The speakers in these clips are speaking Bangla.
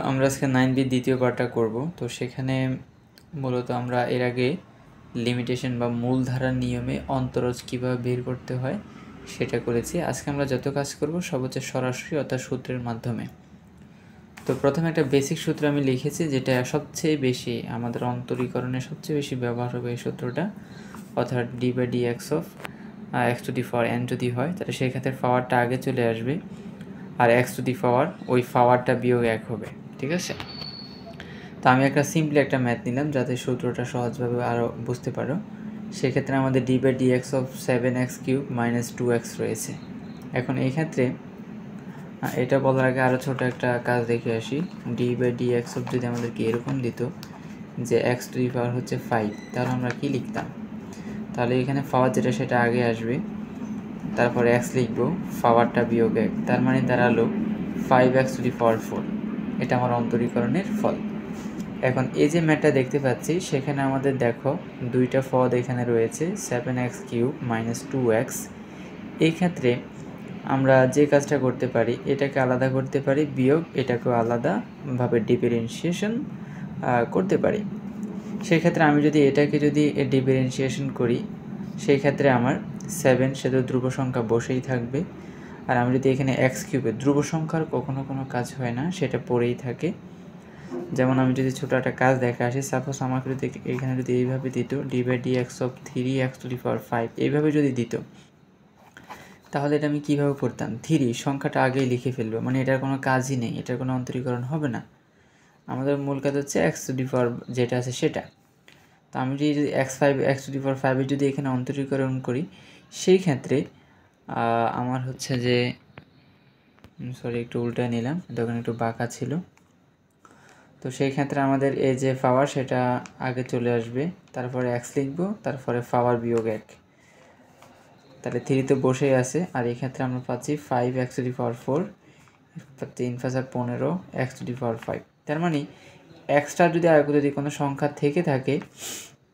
আমরা আজকে 9b দ্বিতীয় পার্টটা করব। তো সেখানে মূলত আমরা এর আগে লিমিটেশন বা মূলধারার নিয়মে অন্তরজ কীভাবে বের করতে হয় সেটা করেছি। আজকে আমরা যত কাজ করব সব হচ্ছে সরাসরি অর্থাৎ সূত্রের মাধ্যমে। তো প্রথমে একটা বেসিক সূত্র আমি লিখেছি, যেটা সবচেয়ে বেশি আমাদের অন্তরীকরণে সবচেয়ে বেশি ব্যবহার হবে এই সূত্রটা, অর্থাৎ d/dx of x to the power n যদি হয় তাহলে সেই ক্ষেত্রে পাওয়ারটা আগে চলে আসবে, আর x টু দি পাওয়ার ওই পাওয়ারটা বিয়োগ 1 হবে। ঠিক আছে, তো আমি সিম্পলি একটা ম্যাথ নিলাম যাতে সূত্রটা সহজভাবে আরও বুঝতে পারো। সেক্ষেত্রে আমাদের d/dx অফ 7x³ - 2x রয়েছে। এখন এই ক্ষেত্রে এটা বলার আগে আরও ছোটো একটা কাজ দেখে আসি। d/dx অফ যদি আমাদেরকে এরকম দিত যে x টু দি পাওয়ার হচ্ছে 5, তাহলে আমরা কি লিখতাম? তাহলে এখানে পাওয়ার যেটা সেটা আগে আসবে, তারপরে x লিখব, পাওয়ারটা বিয়োগ 1, তার মানে দাঁড়ালো 5x টু দি পাওয়ার 4। এটা আমার অন্তরীকরণের ফল। এখন এই যে ম্যাথটা দেখতে পাচ্ছি সেখানে আমাদের দেখো দুইটা পদ এখানে রয়েছে, 7x³ - 2x। এই ক্ষেত্রে আমরা যে কাজটা করতে পারি, এটাকে আলাদা করতে পারি, বিয়োগ এটাকেও আলাদাভাবে ডিফারেন্সিয়েশন করতে পারি। সেই ক্ষেত্রে আমি যদি এটাকে ডিফারেন্সিয়েশন করি, সেই ক্ষেত্রে আমার 7 সেটা ধ্রুব সংখ্যা বসেই থাকবে। আর আমি যদি এখানে x³ ধ্রুব সংখ্যার কখনো কোনো কাজ হয় না, সেটা পড়েই থাকে। যেমন আমি যদি ছোটো একটা কাজ দেখে আসি, সাপোজ আমাকে যদি এখানে যদি এইভাবে দিত d/dx of 3x two the power 5, এইভাবে যদি দিত, তাহলে এটা আমি কীভাবে করতাম? 3 সংখ্যাটা আগেই লিখে ফেলবো, মানে এটার কোনো কাজই নেই, এটার কোনো অন্তরীকরণ হবে না। আমাদের মূল কাজ হচ্ছে x টু দি পাওয়ার যেটা আছে সেটা। তো আমি যদি x টু দি পাওয়ার 5 যদি এখানে অন্তরীকরণ করি, সেই ক্ষেত্রে আমার হচ্ছে যে সরি একটু উল্টা নিলাম, তখন একটু বাঁকা ছিল। তো সেই ক্ষেত্রে আমাদের এই যে পাওয়ার সেটা আগে চলে আসবে, তারপরে x লিখব, তারপরে পাওয়ার বিয়োগ 1, তাহলে 3 তো বসেই আছে। আর এই ক্ষেত্রে আমরা পাচ্ছি 5x to the power 4, 3 5 15 x to the power 5। তার মানে এক্সট্রা যদি কোনো সংখ্যা থেকে থাকে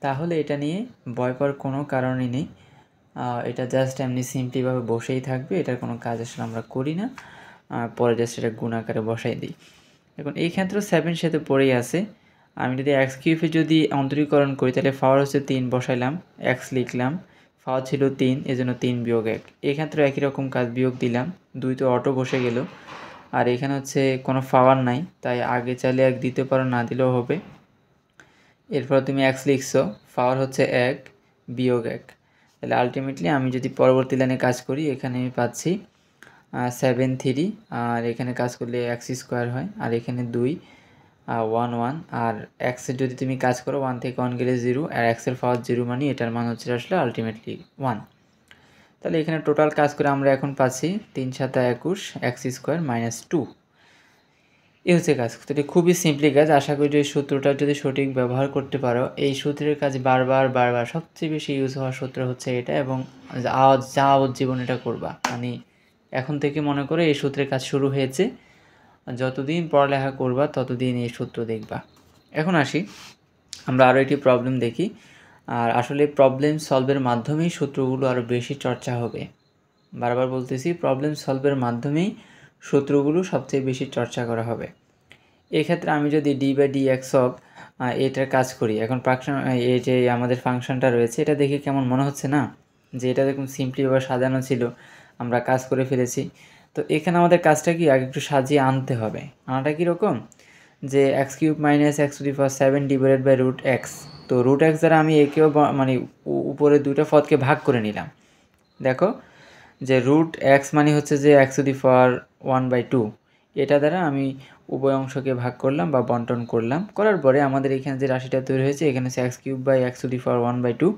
তাহলে এটা নিয়ে ভয় পাওয়ার কোনো কারণই নেই। এটা জাস্ট এমনি সিম্পলিভাবে বসেই থাকবে, এটার কোনো কাজ আসলে আমরা করি না, পরে জাস্ট এটা গুণ আকারে বসাই দিই। এখন এই ক্ষেত্রে 7 সাথে পড়েই আছে। আমি যদি x³ যদি অন্তরীকরণ করি তাহলে পাওয়ার হচ্ছে 3 বসাইলাম, x লিখলাম, পাওয়ার ছিল 3, এজন্য 3 বিয়োগ 1। এই ক্ষেত্রে একই রকম কাজ, বিয়োগ দিলাম, 2 তো অটো বসে গেল। আর এখানে হচ্ছে কোনো পাওয়ার নাই, তাই আগে চাইলে 1 দিতে পারো, না দিলেও হবে। এরপর তুমি x লিখছো, পাওয়ার হচ্ছে 1 বিয়োগ 1, তাহলে আলটিমেটলি আমি যদি পরবর্তী লাইনে কাজ করি, এখানে আমি পাচ্ছি 7 3, আর এখানে কাজ করলে x² হয়, আর এখানে 2 1 1, আর এক্সের যদি তুমি কাজ করো 1 থেকে 1 গেলে 0, আর এক্সের পাওয়ার 0 মানে এটার মান হচ্ছে আসলে আলটিমেটলি 1। তাহলে এখানে টোটাল কাজ করে আমরা এখন পাচ্ছি 3 7 21 x² - 2। এই হচ্ছে কাজ। তো এটা খুবই সিম্পলি কাজ। আশা করি এই সূত্রটা যদি সঠিক ব্যবহার করতে পারো, এই সূত্রের কাজ বারবার সবচেয়ে বেশি ইউজ হওয়ার সূত্র হচ্ছে এটা, এবং জীবন এটা করবা। মানে এখন থেকে মনে করে এই সূত্রের কাজ শুরু হয়েছে, যতদিন পড়ালেখা করবা ততদিন এই সূত্র দেখবা। এখন আসি, আমরা আরও একটি প্রবলেম দেখি। আর আসলে প্রবলেম সলভের মাধ্যমেই সূত্রগুলো আরও বেশি চর্চা হবে। বারবার বলতেছি, প্রবলেম সলভের মাধ্যমেই সূত্রগুলো সবচেয়ে বেশি চর্চা করা হবে। এক্ষেত্রে আমি যদি d/dx অফ এটার কাজ করি, এখন এই যে আমাদের ফাংশনটা রয়েছে, এটা দেখে কেমন মনে হচ্ছে না যে এটা দেখুন সিম্পলিভাবে সাজানো ছিল, আমরা কাজ করে ফেলেছি। তো এখানে আমাদের কাজটা কি আগে একটু সাজিয়ে আনতে হবে। আনাটা কীরকম, যে x³ - x to the power 7 / √x। তো √x দ্বারা আমি একেও মানে উপরে দুইটা পদকে ভাগ করে নিলাম। দেখো যে √x মানে হচ্ছে যে x টু দি পাওয়ার 1/2, এটা দ্বারা আমি উভয় অংশকে ভাগ করলাম বা বন্টন করলাম। করার পরে আমাদের এখানে যে রাশিটা তৈরি হয়েছে, এখানে হচ্ছে x³ x টু দি পাওয়ার 1/2।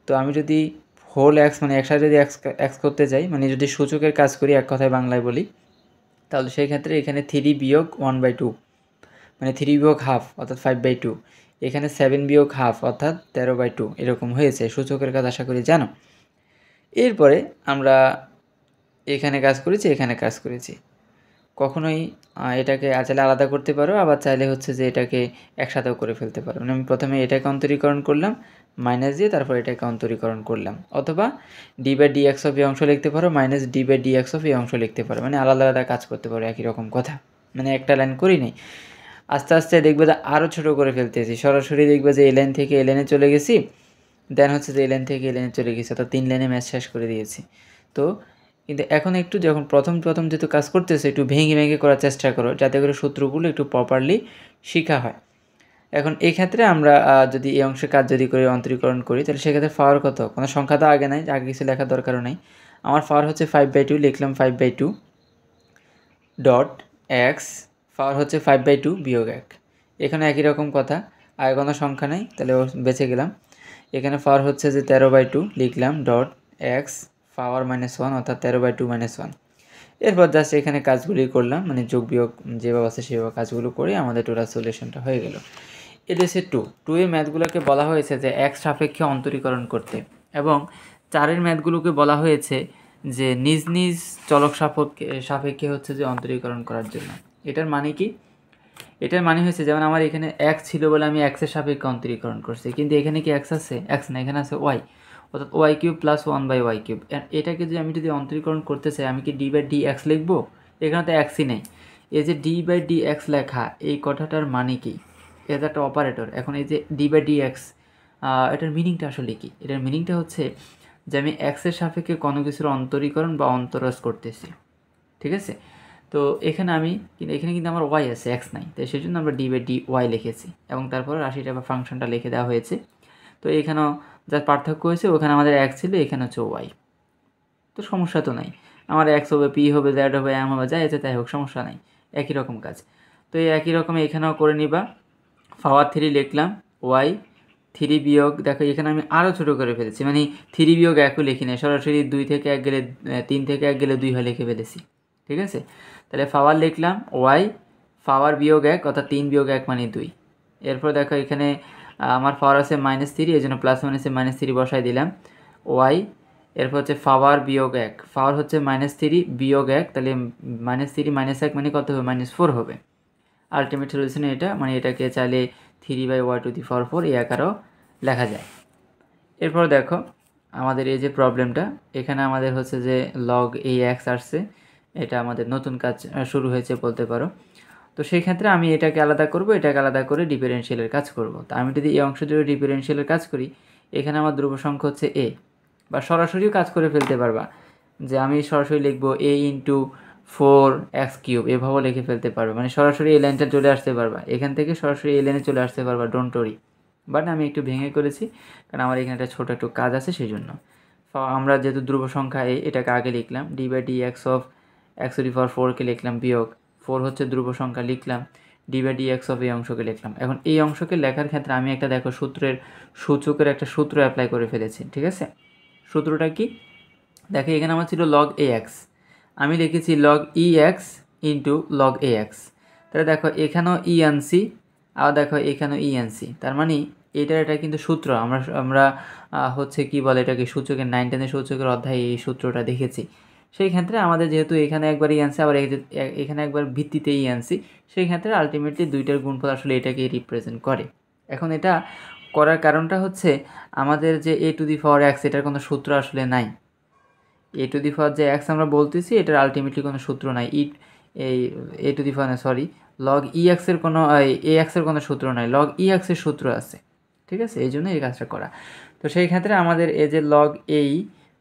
তো আমি যদি হোল x মানে একসাথে যদি x করতে যাই, মানে যদি সূচকের কাজ করি, এক কথায় বাংলায় বলি, তাহলে সেই ক্ষেত্রে এখানে 3 বিয়োগ 1/2 মানে 3 বিয়োগ হাফ অর্থাৎ 5/2, এখানে 7 বিয়োগ হাফ অর্থাৎ 13/2, এরকম হয়েছে। সূচকের কাজ আশা করি জানো। এরপরে আমরা এখানে কাজ করেছি, এখানে কাজ করেছি। কখনোই এটাকে চাইলে আলাদা করতে পারো, আবার চাইলে হচ্ছে যে এটাকে একসাথেও করে ফেলতে পারো। মানে আমি প্রথমে এটাকে অন্তরীকরণ করলাম মাইনাস দিয়ে, তারপর এটাকে অন্তরীকরণ করলাম। অথবা d/dx অফ এই অংশ লিখতে পারো, -d/dx অফ এই অংশ লিখতে পারো, মানে আলাদা আলাদা কাজ করতে পারো, একই রকম কথা। মানে একটা লাইন করি নাই, আস্তে আস্তে দেখবে যে আরও ছোটো করে ফেলতেছি, সরাসরি দেখবে যে এই লাইন থেকে এই লাইনে চলে গেছি, দেন হচ্ছে যে এই লাইন থেকে এই লাইনে চলে গেছি, অর্থাৎ 3 লাইনে ম্যাথ শেষ করে দিয়েছি। তো কিন্তু এখন একটু যখন প্রথম যেহেতু কাজ করতেছে, একটু ভেঙে ভেঙে করার চেষ্টা করো, যাতে করে সূত্রগুলো একটু প্রপারলি শেখা হয়। এখন এই ক্ষেত্রে আমরা যদি এই অংশে কাজ যদি করি, অন্তরীকরণ করি, তাহলে সেক্ষেত্রে পাওয়ার কত, কোনো সংখ্যা তো আগে নাই, আগে কিছু লেখার দরকারও নেই। আমার পাওয়ার হচ্ছে 5/2, লিখলাম 5/2 ডট এক্স, পাওয়ার হচ্ছে 5/2 বিয়োগ 1। এখানে একই রকম কথা, আগে কোনো সংখ্যা নেই, তাহলে বেঁচে গেলাম। এখানে পাওয়ার হচ্ছে যে 13/2, লিখলাম ডট এক্স পাওয়ার -1, অর্থাৎ 13/2 - 1। এরপর জাস্ট এখানে কাজগুলি করলাম, মানে যোগ বিয়োগ যেভাবে আছে সেভাবে কাজগুলো করে আমাদের টোটাল সলিউশনটা হয়ে গেল। এটা হচ্ছে 2 এর ম্যাথগুলোকে বলা হয়েছে যে এক্স সাপেক্ষে অন্তরীকরণ করতে, এবং 4 ম্যাথগুলোকে বলা হয়েছে যে নিজ নিজ চলক সাপেক্ষে হচ্ছে যে অন্তরীকরণ করার জন্য। এটার মানে কি? এটার মানে হচ্ছে যেমন আমার এখানে এক্স ছিল বলে আমি এক্সের সাপেক্ষে অন্তরীকরণ করছি, কিন্তু এখানে কি এক্স আছে? এক্স না, এখানে আছে ওয়াই, অর্থাৎ y³ + 1/y³। এটাকে যদি অন্তরীকরণ করতে চাই, আমি কি d/dx লিখবো? এখানে তো এক্সই নেই। এই যে d/dx লেখা, এই কথাটার মানে কি? এটা একটা অপারেটর। এখন এই যে d/dx, এটার মিনিংটা আসলে কি? এটার মিনিংটা হচ্ছে যে আমি এক্সের সাপেক্ষে কোনো কিছুর অন্তরীকরণ বা অন্তরজ করতেছি, ঠিক আছে? তো এখানে কিন্তু আমার ওয়াই আছে, এক্স নাই, তাই সেই জন্য আমরা d/dy লিখেছি, এবং তারপরে রাশিটা বা ফাংশনটা লিখে দেওয়া হয়েছে। তো এখানেও যার পার্থক্য হয়েছে, ওখানে আমাদের এক্স ছিল, এখানে হচ্ছে ওয়াই। তো সমস্যা তো নাই, আমার এক্স হবে, পি হবে, জেড হবে, এম হবে, যাই আছে তাই হোক, সমস্যা নাই, একই রকম কাজ। তো এই একই রকম এখানেও করে নিবা। পাওয়ার 3 লিখলাম, ওয়াই 3 বিয়োগ, দেখো এখানে আমি আরও ছোটো করে ফেলেছি, মানে 3 বিয়োগ 1ও লিখি না, সরাসরি 2 থেকে 1 গেলে 3 থেকে 1 গেলে 2 হয় লিখে ফেলেছি, ঠিক আছে? তাহলে পাওয়ার লিখলাম ওয়াই পাওয়ার বিয়োগ 1, অর্থাৎ 3 বিয়োগ 1 মানে 2। এরপর দেখো এখানে আমার পাওয়ার আছে -3, এই জন্য প্লাস মাইনাসে -3 বসাই দিলাম, ওয়াই। এরপর হচ্ছে পাওয়ার বিয়োগ 1, পাওয়ার হচ্ছে -3 বিয়োগ 1, তাহলে -3 - 1 মানে কত হবে? -4 হবে। আলটিমেট সলিউশনে এটা, মানে এটাকে চাইলে 3/y⁴ এই আকারেও লেখা যায়। এরপর দেখো আমাদের এই যে প্রবলেমটা, এখানে আমাদের হচ্ছে যে log ax আসছে, এটা আমাদের নতুন কাজ শুরু হয়েছে বলতে পারো। তো সেই ক্ষেত্রে আমি এটাকে আলাদা করব, এটাকে আলাদা করে ডিফারেনশিয়ালের কাজ করব। তো আমি যদি এই অংশ জুড়ে ডিফারেনশিয়ালের কাজ করি, এখানে আমার ধ্রুব সংখ্যা হচ্ছে a, বা সরাসরিও কাজ করে ফেলতে পারবা, যে আমি সরাসরি লিখবো a × 4x³ এভাবেও লিখে ফেলতে পারবে, মানে সরাসরি এই লাইনটা চলে আসতে পারবা, এখান থেকে সরাসরি এই লাইনে চলে আসতে পারবা, ডোন্ট ওয়ারি। বাট আমি একটু ভেঙে করেছি, কারণ আমার এখানে একটা ছোটো একটু কাজ আছে সেই জন্য। আমরা যেহেতু ধ্রুব সংখ্যা এটাকে আগে লিখলাম, d/dx অফ x⁴কে লিখলাম, বিয়োগ 4 হচ্ছে ধ্রুব সংখ্যা, লিখলাম d/dx অফ এই অংশকে লিখলাম। এখন এই অংশকে লেখার ক্ষেত্রে আমি একটা দেখো সূচকের একটা সূত্র অ্যাপ্লাই করে ফেলেছি, ঠিক আছে? সূত্রটা কি? দেখো এখানে আমার ছিল log ax, আমি লিখেছি log ex × log ax। তাহলে দেখো এখানেও ই আনছি, আর দেখো এখানেও ই আনছি, তার মানে এটা কিন্তু সূত্র। আমরা হচ্ছে কি বলে এটাকে, সূচকের 9 10 সূচকের অধ্যায়ে এই সূত্রটা দেখেছি। সেই ক্ষেত্রে আমাদের যেহেতু এখানে একবার ই আনছি, আবার এখানে একবার ভিত্তিতে ই আনছি, সেই ক্ষেত্রে আলটিমেটলি দুইটার গুণফল আসলে এটাকেই রিপ্রেজেন্ট করে। এখন এটা করার কারণটা হচ্ছে আমাদের যে a⁴x, এটার কোনো সূত্র আসলে নাই। a⁴ যে x আমরা বলতেছি, এটার আলটিমেটলি কোনো সূত্র নাই। এই log ex এর কোনো ax এর কোনো সূত্র নাই, log ex এর সূত্র আছে, ঠিক আছে? এই জন্য এই কাজটা করা। তো সেই ক্ষেত্রে আমাদের এই যে log এই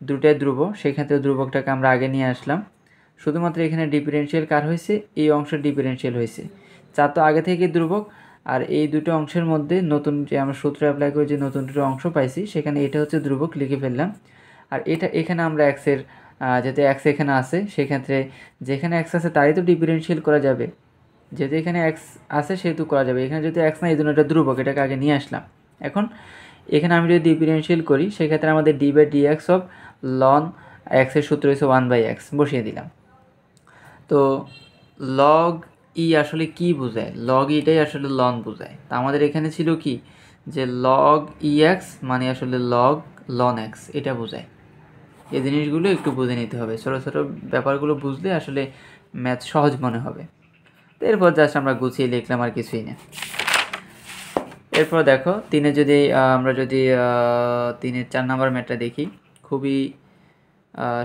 দুটাই ধ্রুব, সেই ক্ষেত্রে ধ্রুবকটাকে আমরা আগে নিয়ে আসলাম। শুধুমাত্র এখানে ডিফারেনশিয়াল কার হয়েছে? এই অংশের ডিফারেনশিয়াল হয়েছে। 4 তো আগে থেকে ধ্রুবক, আর এই দুটো অংশের মধ্যে নতুন যে আমরা সূত্র অ্যাপ্লাই করে যে নতুন দুটো অংশ পাইছি, সেখানে এটা হচ্ছে ধ্রুবক, লিখে ফেললাম। আর এটা এখানে আমরা এক্সের যেহেতু এক্স এখানে আছে, সেক্ষেত্রে যেখানে এক্স আছে তারই তো ডিফারেনশিয়াল করা যাবে, যেহেতু এখানে এক্স আছে সেহেতু করা যাবে। এখানে যেহেতু এক্স না, এই জন্য এটা ধ্রুবক, এটাকে আগে নিয়ে আসলাম। এখন এখানে আমি যদি ডিফারেনশিয়াল করি, সেক্ষেত্রে আমাদের d/dx অফ ln x এর সূত্র হচ্ছে 1/x, বসিয়ে দিলাম। তো log ই আসলে কি বোঝায়? log ইটাই আসলে লন বোঝায়। তা আমাদের এখানে ছিল কি, যে log ex মানে আসলে ln x, এটা বোঝায়। এই জিনিসগুলো একটু বুঝে নিতে হবে, ছোটো ছোটো ব্যাপারগুলো বুঝলে আসলে ম্যাথ সহজ মনে হবে। তো এরপর জাস্ট আমরা গুছিয়ে লিখলাম, আর কিছুই না। এরপর দেখো আমরা যদি 3-এর 4 নম্বর ম্যাথটা দেখি, খুবই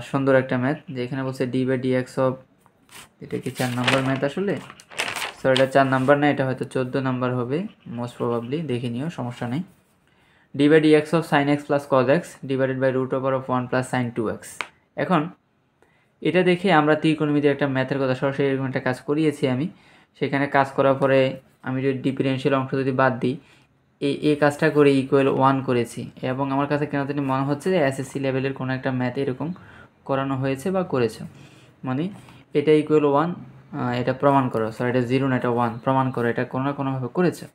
সুন্দর একটা ম্যাথ, যেখানে বলছে d/dx অফ, এটা কি 4 নম্বর ম্যাথ আসলে? সো এটা 4 নাম্বার না, এটা হয়তো 14 নাম্বার হবে মোস্ট প্রবাবলি, দেখে নিও, সমস্যা নেই। D by d x of sine x plus cos x divided by root over of 1 plus sine 2x। এখন এটা দেখে আমরা ত্রিকোণমিতির একটা ম্যাথের কথা সরাসরি এরকম একটা কাজ করিয়েছি আমি। সেখানে কাজ করার পরে আমি যদি ডিফারেন্সিয়াল অংশ যদি বাদ দিই, এই কাজটা করে ইকুয়াল 1 করেছি, এবং আমার কাছে কেন জানি মনে হচ্ছে যে এসএসসি লেভেলের কোনো একটা ম্যাথ এরকম করানো হয়েছে বা করেছে, মানে এটা ইকুয়াল 1, এটা প্রমাণ করো, সরি এটা 0 না, এটা 1 প্রমাণ করো, এটা কোনো না কোনোভাবে করেছে।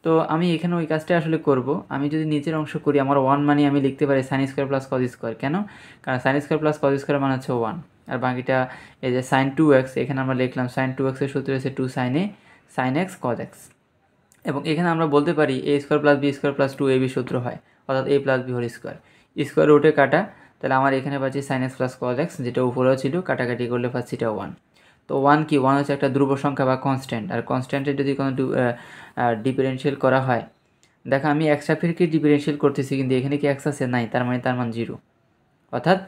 তো আমি এখানে ওই কাজটা আসলে করব। আমি যদি নিচের অংশ করি, আমার 1 মানে আমি লিখতে পারি sine square plus cos square. কেন? কারণ sine square plus cos square মানে হচ্ছে 1, আর বাকিটা এই যে সাইন 2x, এখানে আমরা লিখলাম সাইন 2x এর সূত্র হচ্ছে 2 sine A sine X cos X. এবং এখানে আমরা বলতে পারি A square plus B square plus 2ab সূত্র হয়, অর্থাৎ A plus B whole square. Square রুটে কাটা, তাহলে আমার এখানে পাচ্ছি sine x plus cos X, যেটা উপরেও ছিল, কাটাকাটি করলে পাচ্ছি এটা 1। তো 1 কি? 1 হচ্ছে একটা ধ্রুব সংখ্যা বা কনস্ট্যান্ট, আর কনস্ট্যান্টের যদি কোনো ডিফারেন্সিয়াল করা হয়, দেখো আমি এক্স সাপেক্ষে ডিফারেন্সিয়াল করতেছি, কিন্তু এখানে কি এক্স আছে? নাই, তার মানে তার মান 0। অর্থাৎ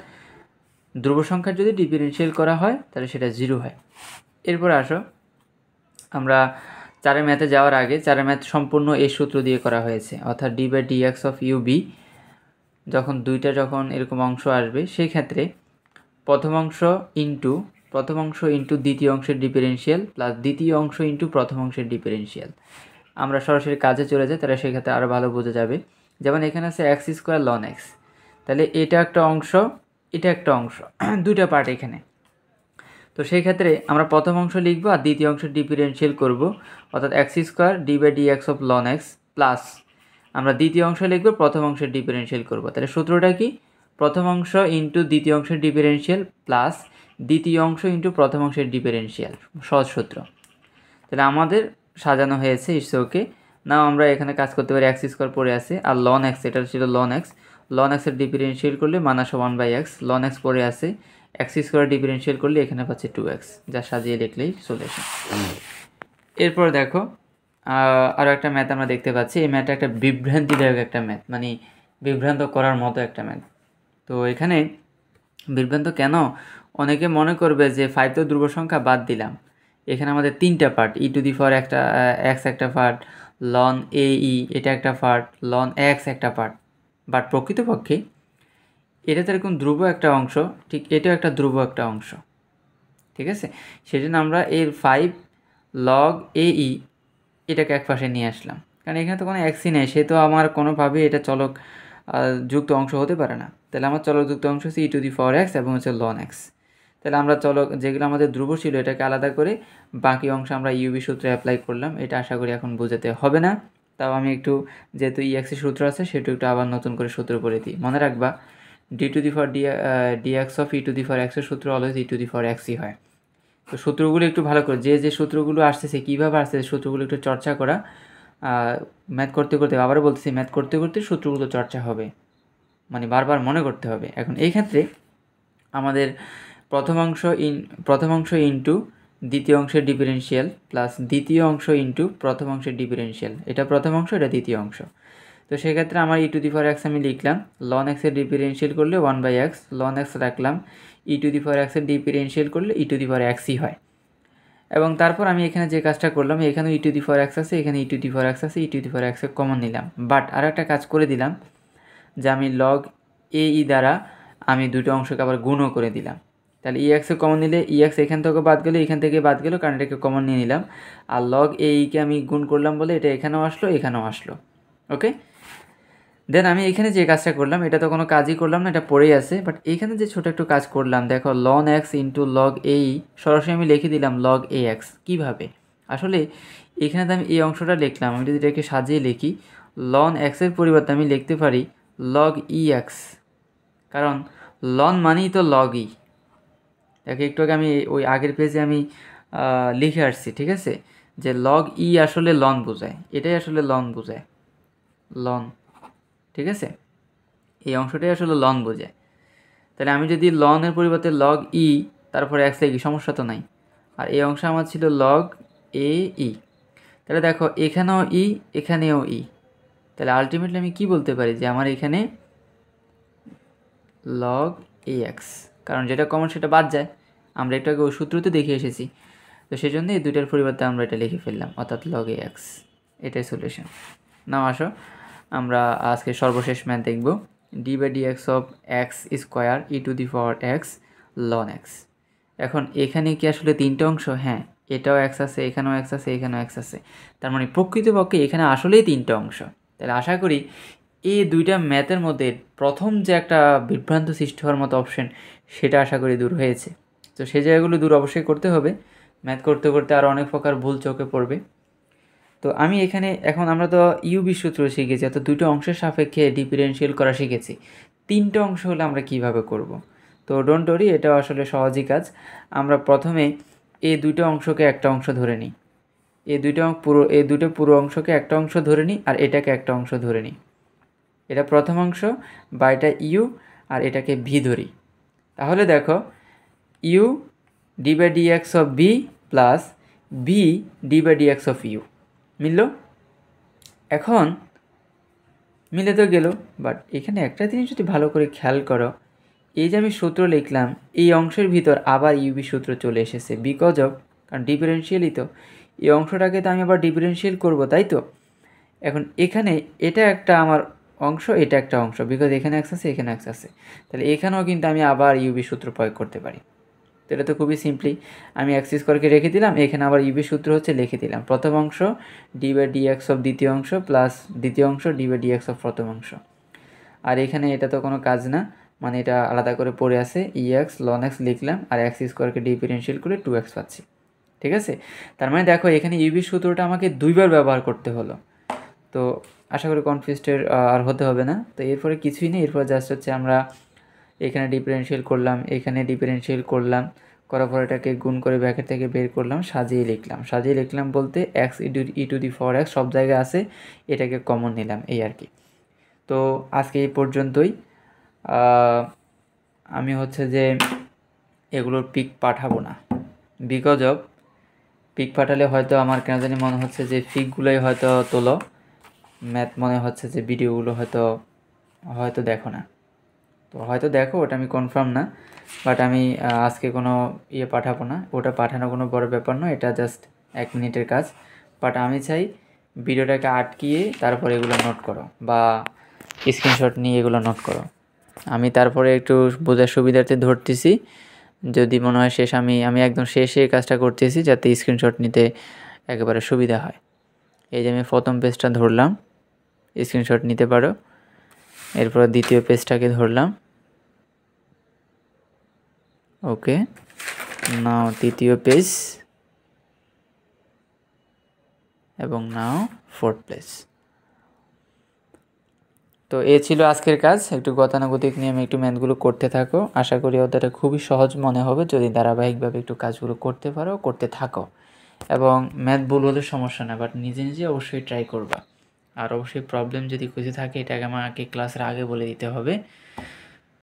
ধ্রুব সংখ্যার যদি ডিফারেন্সিয়াল করা হয় তাহলে সেটা 0 হয়। এরপর আসো আমরা 4 ম্যাথে যাওয়ার আগে, 4 ম্যাথ সম্পূর্ণ এই সূত্র দিয়ে করা হয়েছে, অর্থাৎ d by d x of u v যখন যখন এরকম অংশ আসবে, সেই ক্ষেত্রে প্রথম অংশ ইন্টু দ্বিতীয় অংশের ডিফারেন্সিয়াল প্লাস দ্বিতীয় অংশ ইন্টু প্রথম অংশের ডিফারেন্সিয়াল। আমরা সরাসরি কাজে চলে যাই, তাহলে সেক্ষেত্রে আরও ভালো বোঝা যাবে। যেমন এখানে আছে এক্স স্কোয়ার লন এক্স, তাহলে এটা একটা অংশ, এটা একটা অংশ, দুইটা পার্ট এখানে। তো সেই ক্ষেত্রে আমরা প্রথম অংশ লিখব আর দ্বিতীয় অংশ ডিফারেন্সিয়াল করব, অর্থাৎ x square d by d x of ln x plus আমরা দ্বিতীয় অংশ লিখব, প্রথম অংশের ডিফারেন্সিয়াল করব। তাহলে সূত্রটা কি? প্রথম অংশ ইন্টু দ্বিতীয় অংশের ডিফারেন্সিয়াল প্লাস দ্বিতীয় অংশ ইন্টু প্রথম অংশের ডিফারেন্সিয়াল, সহজ সূত্র। তাহলে আমাদের সাজানো হয়েছে, ইটস ওকে। নাও আমরা এখানে কাজ করতে পারি, এক্স স্কোয়ার পড়ে আছে আর লন এক্স, এটা ছিল লন এক্সের ডিফারেন্সিয়াল করলে মানাসো 1/x, লন এক্স পড়ে আছে, এক্স স্কোয়ার ডিফারেন্সিয়াল করলে এখানে পাচ্ছে 2x, যা সাজিয়ে লিখলেই চলে আসে। এরপর দেখো আরও একটা ম্যাথ আমরা দেখতে পাচ্ছি। এই ম্যাথটা একটা বিভ্রান্তিদায়ক একটা ম্যাথ, মানে বিভ্রান্ত করার মতো একটা ম্যাথ। তো এখানে বিভ্রান্ত কেন? অনেকে মনে করবে যে 5 তো ধ্রুব সংখ্যা বাদ দিলাম, এখানে আমাদের 3টা পার্ট, ই টু দি পাওয়ার একটা এক্স একটা পার্ট, লন এ ই এটা একটা পার্ট, লন এক্স একটা পার্ট। বাট প্রকৃতপক্ষে এটা তো এরকম ধ্রুব একটা অংশ, ঠিক এটাও একটা ধ্রুব একটা অংশ, ঠিক আছে। সেই জন্য আমরা এর 5 লগ এ ই এটাকে এক পাশে নিয়ে আসলাম, কারণ এখানে তো কোনো এক্সই নেই, সে তো আমার কোনোভাবেই এটা চলক যুক্ত অংশ হতে পারে না। তাহলে আমার চলকযুক্ত অংশ হচ্ছে ই টু দি পাওয়ার এক্স এবং হচ্ছে লন এক্স। তাহলে আমরা চলক যেগুলো আমাদের ধ্রুব ছিল এটাকে আলাদা করে বাকি অংশ আমরা ইউবি সূত্রে অ্যাপ্লাই করলাম। এটা আশা করি এখন বোঝাতে হবে না। তাও আমি একটু, যেহেতু ই এক্সের সূত্র আছে সেটা একটু আবার নতুন করে সূত্র বলে দিই। মনে রাখবা D to the power D x of E to the power এক্সের সূত্র অলওয়েজ ই টু দি পাওয়ার এক্সই হয়। তো সূত্রগুলো একটু ভালো করে, যে সূত্রগুলো আসতেছে কীভাবে আসতেছে সূত্রগুলো একটু চর্চা করা, ম্যাথ করতে করতে, আবারও বলতেছি ম্যাথ করতে করতে সূত্রগুলো চর্চা হবে, মানে বারবার মনে করতে হবে। এখন এই ক্ষেত্রে আমাদের প্রথম অংশ ইন্টু দ্বিতীয় অংশের ডিফারেন্সিয়াল প্লাস দ্বিতীয় অংশ ইন্টু প্রথম অংশের ডিফারেন্সিয়াল, এটা প্রথম অংশ, এটা দ্বিতীয় অংশ। তো সেক্ষেত্রে আমার ই টু দি পাওয়ার এক্স আমি লিখলাম, লন এক্সের ডিফারেন্সিয়াল করলে 1/x, লন এক্স রাখলাম, ই টু দি পাওয়ার এক্সের ডিফারেন্সিয়াল করলে ই টু দি পাওয়ার এক্সই হয়। এবং তারপর আমি এখানে যে কাজটা করলাম, এখানে ই টু দি পাওয়ার এক্স আছে, এখানে ই টু দি পাওয়ার এক্স আছে, E to the power X common নিলাম। বাট আর একটা কাজ করে দিলাম, যে আমি লগ এ ই দ্বারা আমি দুটো অংশকে আবার গুণও করে দিলাম। তাহলে ই এক্সে কমন নিলে ই এক্স এখান থেকে বাদ গেলো, এখান থেকে বাদ গেলো, কারণ এটাকে কমন নিয়ে নিলাম। আর লগ এ ইকে আমি গুণ করলাম বলে এটা এখানেও আসলো, এখানেও আসলো। ওকে, দেন আমি এখানে যে কাজটা করলাম, এটা তো কোনো কাজই করলাম না, এটা পড়েই আছে। বাট এখানে যে ছোটো একটু কাজ করলাম, দেখো লন এক্স ইন্টু লগ এ ই, সরাসরি আমি লিখে দিলাম লগ এ এক্স। কীভাবে? আসলে এখানে তো আমি এই অংশটা লিখলাম, আমি যদি এটাকে সাজিয়ে লিখি, লন এক্সের পরিবর্তে আমি লিখতে পারি লগ ই এক্স, কারণ লন মানেই তো লগ ই। দেখো একটু আগে আমি ওই আগের পেজে আমি লিখে আসছি, ঠিক আছে, যে লগ ই আসলে লন বোঝায়, এটাই আসলে লন বোঝায়, লন, ঠিক আছে, এই অংশটাই আসলে লন বোঝায়। তাহলে আমি যদি লনের পরিবর্তে লগ ই তারপরে এক্স লিখি, সমস্যা তো নাই। আর এই অংশ আমার ছিল লগ এ ই, তাহলে দেখো এখানেও ই, এখানেও ই, তাহলে আলটিমেটলি আমি কি বলতে পারি, যে আমার এখানে লগ এ এক্স, কারণ যেটা কমন সেটা বাদ যায়, আমরা একটু আগে ওই সূত্রতে দেখে এসেছি। তো সেই জন্য এই দুইটার পরিবর্তে আমরা এটা লিখে ফেললাম, অর্থাৎ log ax, এটাই সলিউশন। নাও আসো আমরা আজকে সর্বশেষ ম্যাথ দেখব, d/dx of x square e⁻x ln x। এখন এখানে কি আসলে তিনটে অংশ? হ্যাঁ, এটাও x আছে, এখানেও x আছে, এখানেও x আছে, তার মানে প্রকৃতপক্ষে এখানে আসলেই তিনটে অংশ। তাহলে আশা করি এই দুইটা ম্যাথের মধ্যে প্রথম যে একটা বিভ্রান্ত সৃষ্টি হওয়ার মতো অপশন, সেটা আশা করি দূর হয়েছে। তো সেই জায়গাগুলো দূর অবশ্যই করতে হবে, ম্যাথ করতে করতে আরও অনেক প্রকার ভুল চোখে পড়বে। তো আমি এখানে এখন আমরা তো ইউবি সূত্র শিখেছি, অর্থাৎ দুটো অংশের সাপেক্ষে ডিফারেনশিয়াল করা শিখেছি। তিনটে অংশ হলে আমরা কিভাবে করব? তো ডোন্ট ওরি, এটা আসলে সহজই কাজ। আমরা প্রথমে এই দুটো অংশকে একটা অংশ ধরে নিই, এই দুটো পুরো অংশকে একটা অংশ ধরে নিই, আর এটাকে একটা অংশ ধরে নিই। এটা প্রথম অংশ, বা এটা ইউ, আর এটাকে ভি ধরি। তাহলে দেখো u d/dx of v plus v d/dx of u মিলল। এখন মিলে তো গেল, বাট এখানে একটা জিনিস যদি ভালো করে খেয়াল করো, এই যে আমি সূত্র লিখলাম, এই অংশের ভিতর আবার ইউবি সূত্র চলে এসেছে, বিকজ অফ, কারণ ডিফারেন্সিয়ালই তো, এই অংশটাকে তো আমি আবার ডিফারেন্সিয়াল করব, তাই তো। এখন এখানে এটা একটা আমার অংশ, এটা একটা অংশ, বিকজ এখানে x আছে, এখানে x আছে, তাহলে এখানেও কিন্তু আমি আবার ইউবি সূত্র প্রয়োগ করতে পারি। তো এটা তো খুবই সিম্পলি, আমি x স্কোয়ারকে রেখে দিলাম, এখানে আবার ইউবি সূত্র হচ্ছে লিখে দিলাম, প্রথম অংশ d/dx অফ দ্বিতীয় অংশ প্লাস দ্বিতীয় অংশ d/dx অফ প্রথম অংশ। আর এখানে এটা তো কোনো কাজ না, মানে এটা আলাদা করে পড়ে আছে, ex ln x লিখলাম, আর x স্কোয়ারকে ডিফারেন্সিয়াল করে 2x পাচ্ছি। ঠিক আছে, তার মানে দেখো এখানে ইউবি সূত্রটা আমাকে দুইবার ব্যবহার করতে হলো। তো আশা করি কনফিউজড আর হতে হবে না। তো এরপরে কিছুই নেই, এরপর জাস্ট হচ্ছে আমরা এখানে ডিফারেন্সিয়াল করলাম, এখানে ডিফারেন্সিয়াল করলাম, করার পর এটাকে গুণ করে ব্র্যাকেট থেকে বের করলাম, সাজিয়ে লিখলাম বলতে x e⁻x সব জায়গায় আছে, এটাকে কমন নিলাম, এই আর কি। তো আজকে এই পর্যন্তই। আমি হচ্ছে যে এগুলোর পিক পাঠাবো না, বিকজ অফ পিক পাঠালে হয়তো আমার কেন জানি মনে হচ্ছে যে পিকগুলোই হয়তো তোলো, ম্যাথ মনে হচ্ছে যে ভিডিওগুলো হয়তো দেখো না। তো হয়তো দেখো, ওটা আমি কনফার্ম না, বাট আমি আজকে কোনো পাঠাবো না, ওটা পাঠানো কোনো বড় ব্যাপার নয়, এটা জাস্ট 1 মিনিটের কাজ। বাট আমি চাই ভিডিওটাকে আটকিয়ে তারপরে এগুলো নোট করো, বা স্ক্রিনশট নিয়ে এগুলো নোট করো। আমি তারপরে একটু বোঝার সুবিধার্থে ধরতেছি, যদি মনে হয় শেষ, আমি একদম শেষে কাজটা করতেছি যাতে স্ক্রিনশট নিতে একেবারে সুবিধা হয়। এই যে আমি প্রথম পেজটা ধরলাম, স্ক্রিনশট নিতে পারো, এরপর দ্বিতীয় পেজটাকে ধরলাম, ওকে, নাও তৃতীয় পেজ, এবং নাও ফোর্থ পেজ। তো এ ছিল আজকের কাজ, একটু গতানুগতিক নিয়মে একটু ম্যাথগুলো করতে থাকো। আশা করি ওটা খুবই সহজ মনে হবে যদি ধারাবাহিকভাবে একটু কাজগুলো করতে পারো, করতে থাকো। এবং ম্যাথ ভুল হলে সমস্যা না, বাট নিজে নিজে অবশ্যই ট্রাই করবা। আর অবশ্যই প্রবলেম যদি কিছু থাকে এটাকে আমাকে ক্লাসের আগে বলে দিতে হবে।